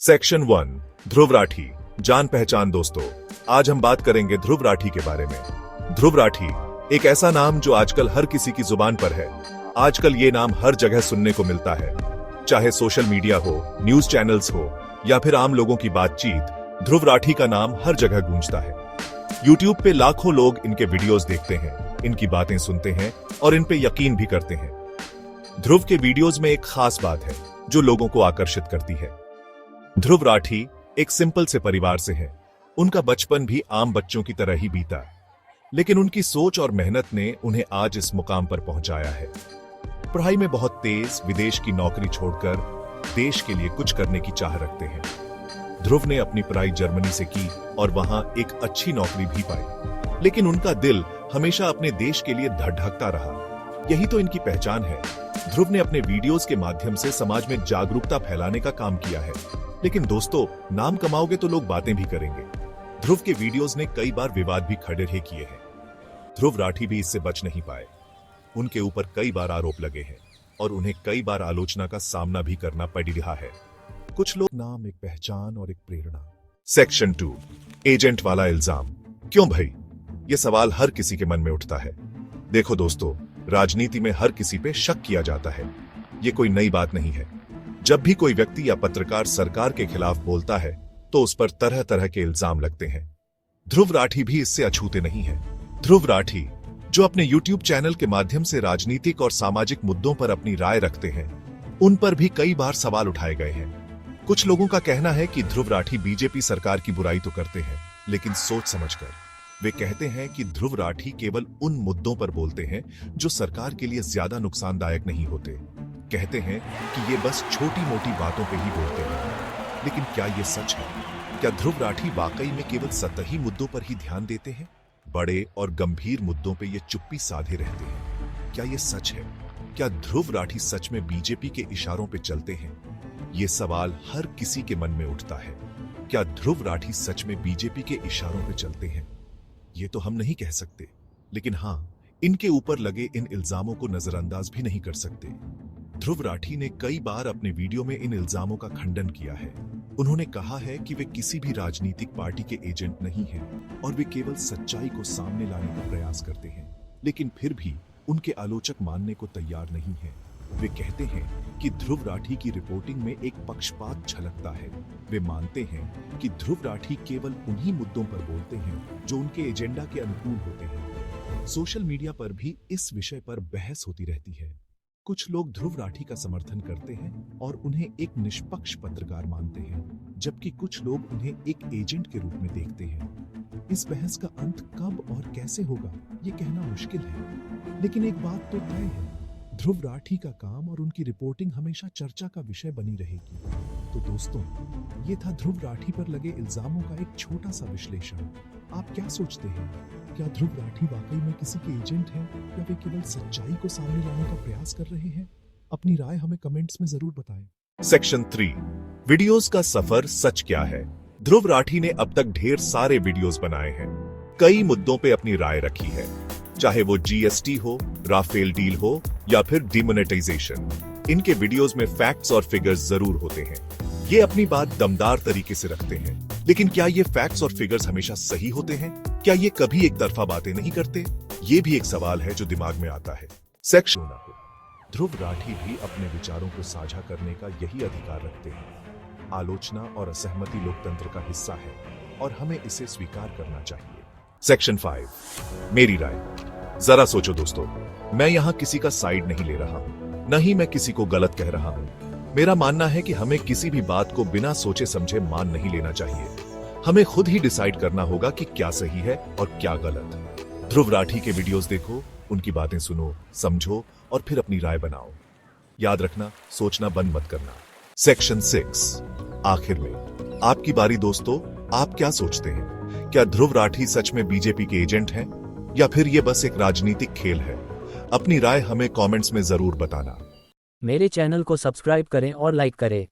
Section 1 Dhruv Rathee जान पहचान। दोस्तों, आज हम बात करेंगे ध्रुव राठी के बारे में। ध्रुव राठी एक ऐसा नाम जो आजकल हर किसी की जुबान पर है। आजकल ये नाम हर जगह सुनने को मिलता है, चाहे सोशल मीडिया हो, न्यूज चैनल्स हो या फिर आम लोगों की बातचीत। ध्रुव राठी का नाम हर जगह गूंजता है। यूट्यूब पे लाखों लोग इनके वीडियोस देखते हैं, इनकी बातें सुनते हैं और इन पे यकीन भी करते हैं। ध्रुव के वीडियोस में एक खास बात है जो लोगों को आकर्षित करती है। ध्रुव राठी एक सिंपल से परिवार से है। उनका बचपन भी आम बच्चों की तरह ही बीता, लेकिन उनकी सोच और मेहनत ने उन्हें आज इस मुकाम पर पहुंचाया है। पढ़ाई में बहुत तेज, विदेश की नौकरी छोड़कर देश के लिए कुछ करने की चाह रखते हैं। ध्रुव ने अपनी पढ़ाई जर्मनी से की और वहां एक अच्छी नौकरी भी पाई, लेकिन उनका दिल हमेशा अपने देश के लिए धड़धकता रहा। यही तो इनकी पहचान है। ध्रुव ने अपने वीडियोस के माध्यम से समाज में जागरूकता फैलाने का काम किया है। लेकिन दोस्तों, नाम कमाओगे तो लोग बातें भी करेंगे। ध्रुव के वीडियोस ने कई बार विवाद भी खड़े किए हैं। ध्रुव राठी भी इससे बच नहीं पाए। उनके ऊपर कई बार आरोप लगे हैं और उन्हें कई बार आलोचना का सामना भी करना पड़ रहा है। कुछ लोग नाम, एक पहचान और एक प्रेरणा। सेक्शन 2 एजेंट वाला इल्जाम। क्यों भाई? यह सवाल हर किसी के मन में उठता है। देखो दोस्तों, राजनीति में हर किसी पे शक किया जाता है। ये कोई नई बात नहीं है। जब भी कोई व्यक्ति या पत्रकार सरकार के खिलाफ बोलता है तो उस पर तरह तरह के इल्जाम लगते हैं। ध्रुव राठी भी इससे अछूते नहीं है। ध्रुव राठी जो अपने यूट्यूब चैनल के माध्यम से राजनीतिक और सामाजिक मुद्दों पर अपनी राय रखते हैं, उन पर भी कई बार सवाल उठाए गए हैं। कुछ लोगों का कहना है कि ध्रुव राठी बीजेपी सरकार की बुराई तो करते हैं, लेकिन सोच समझकर। वे कहते हैं कि ध्रुव राठी केवल उन मुद्दों पर बोलते हैं जो सरकार के लिए ज्यादा नुकसानदायक नहीं होते। कहते हैं कि ये बस छोटी मोटी बातों पे ही बोलते हैं। लेकिन क्या ये सच है? क्या ध्रुव राठी वाकई में केवल सतही मुद्दों पर ही ध्यान देते हैं? बड़े और गंभीर मुद्दों पे ये चुप्पी साधे रहते हैं। क्या ये सच है? क्या ध्रुव राठी सच में बीजेपी के इशारों पे चलते हैं? ये सवाल हर किसी के मन में उठता है। क्या ध्रुव राठी सच में बीजेपी के इशारों पे चलते हैं? ये तो हम नहीं कह सकते, लेकिन हाँ, इनके ऊपर लगे इन इल्जामों को नजरअंदाज भी नहीं कर सकते। ध्रुव राठी ने कई बार अपने वीडियो में इन इल्जामों का खंडन किया है। उन्होंने कहा है कि वे किसी भी राजनीतिक पार्टी के एजेंट नहीं हैं और वे केवल सच्चाई को सामने लाने का प्रयास करते हैं। लेकिन फिर भी उनके आलोचक मानने को तैयार नहीं हैं। वे कहते हैं कि ध्रुव राठी की रिपोर्टिंग में एक पक्षपात झलकता है। वे मानते हैं कि ध्रुव राठी केवल उन्हीं मुद्दों पर बोलते हैं जो उनके एजेंडा के अनुकूल होते हैं। सोशल मीडिया पर भी इस विषय पर बहस होती रहती है। कुछ लोग ध्रुव राठी का समर्थन करते हैं और उन्हें एक निष्पक्ष पत्रकार मानते हैं, जबकि कुछ लोग उन्हें एक एजेंट के रूप में देखते हैं। इस बहस का अंत कब और कैसे होगा, ये कहना मुश्किल है। लेकिन एक बात तो तय है, ध्रुव राठी का काम और उनकी रिपोर्टिंग हमेशा चर्चा का विषय बनी रहेगी। तो दोस्तों, ये था ध्रुव राठी पर लगे इल्जामों का एक छोटा सा विश्लेषण। आप क्या सोचते हैं? क्या ध्रुव राठी वाकई में किसी के एजेंट हैं या वे केवल सच्चाई को सामने लाने का प्रयास कर रहे हैं? अपनी राय हमें कमेंट्स में जरूर बताएं। सेक्शन 3 वीडियोस का सफर, सच क्या है? ध्रुव राठी ने अब तक ढेर सारे वीडियोस बनाए हैं, कई मुद्दों पे अपनी राय रखी है, चाहे वो जीएसटी हो, राफेल डील हो या फिर डिमोनेटाइजेशन। इनके वीडियोस में फैक्ट्स और फिगर्स जरूर होते हैं। ये अपनी बात दमदार तरीके से रखते हैं, लेकिन क्या ये फैक्ट्स और फिगर्स हमेशा सही होते हैं? क्या ये कभी एक तरफा बातें नहीं करते? ये भी एक सवाल है जो दिमाग में आता है। सेक्शन ना हो, ध्रुव राठी भी अपने विचारों को साझा करने का यही अधिकार रखते हैं। आलोचना और असहमति लोकतंत्र का हिस्सा है और हमें इसे स्वीकार करना चाहिए। सेक्शन 5 मेरी राय। जरा सोचो दोस्तों, मैं यहाँ किसी का साइड नहीं ले रहा हूँ, न ही मैं किसी को गलत कह रहा हूँ। मेरा मानना है कि हमें किसी भी बात को बिना सोचे समझे मान नहीं लेना चाहिए। हमें खुद ही डिसाइड करना होगा कि क्या सही है और क्या गलत। ध्रुव राठी के वीडियोस देखो, उनकी बातें सुनो, समझो और फिर अपनी राय बनाओ। याद रखना, सोचना बंद मत करना। सेक्शन 6 आखिर में आपकी बारी दोस्तों। आप क्या सोचते हैं? क्या ध्रुव राठी सच में बीजेपी के एजेंट हैं या फिर ये बस एक राजनीतिक खेल है? अपनी राय हमें कमेंट्स में जरूर बताना। मेरे चैनल को सब्सक्राइब करें और लाइक करें।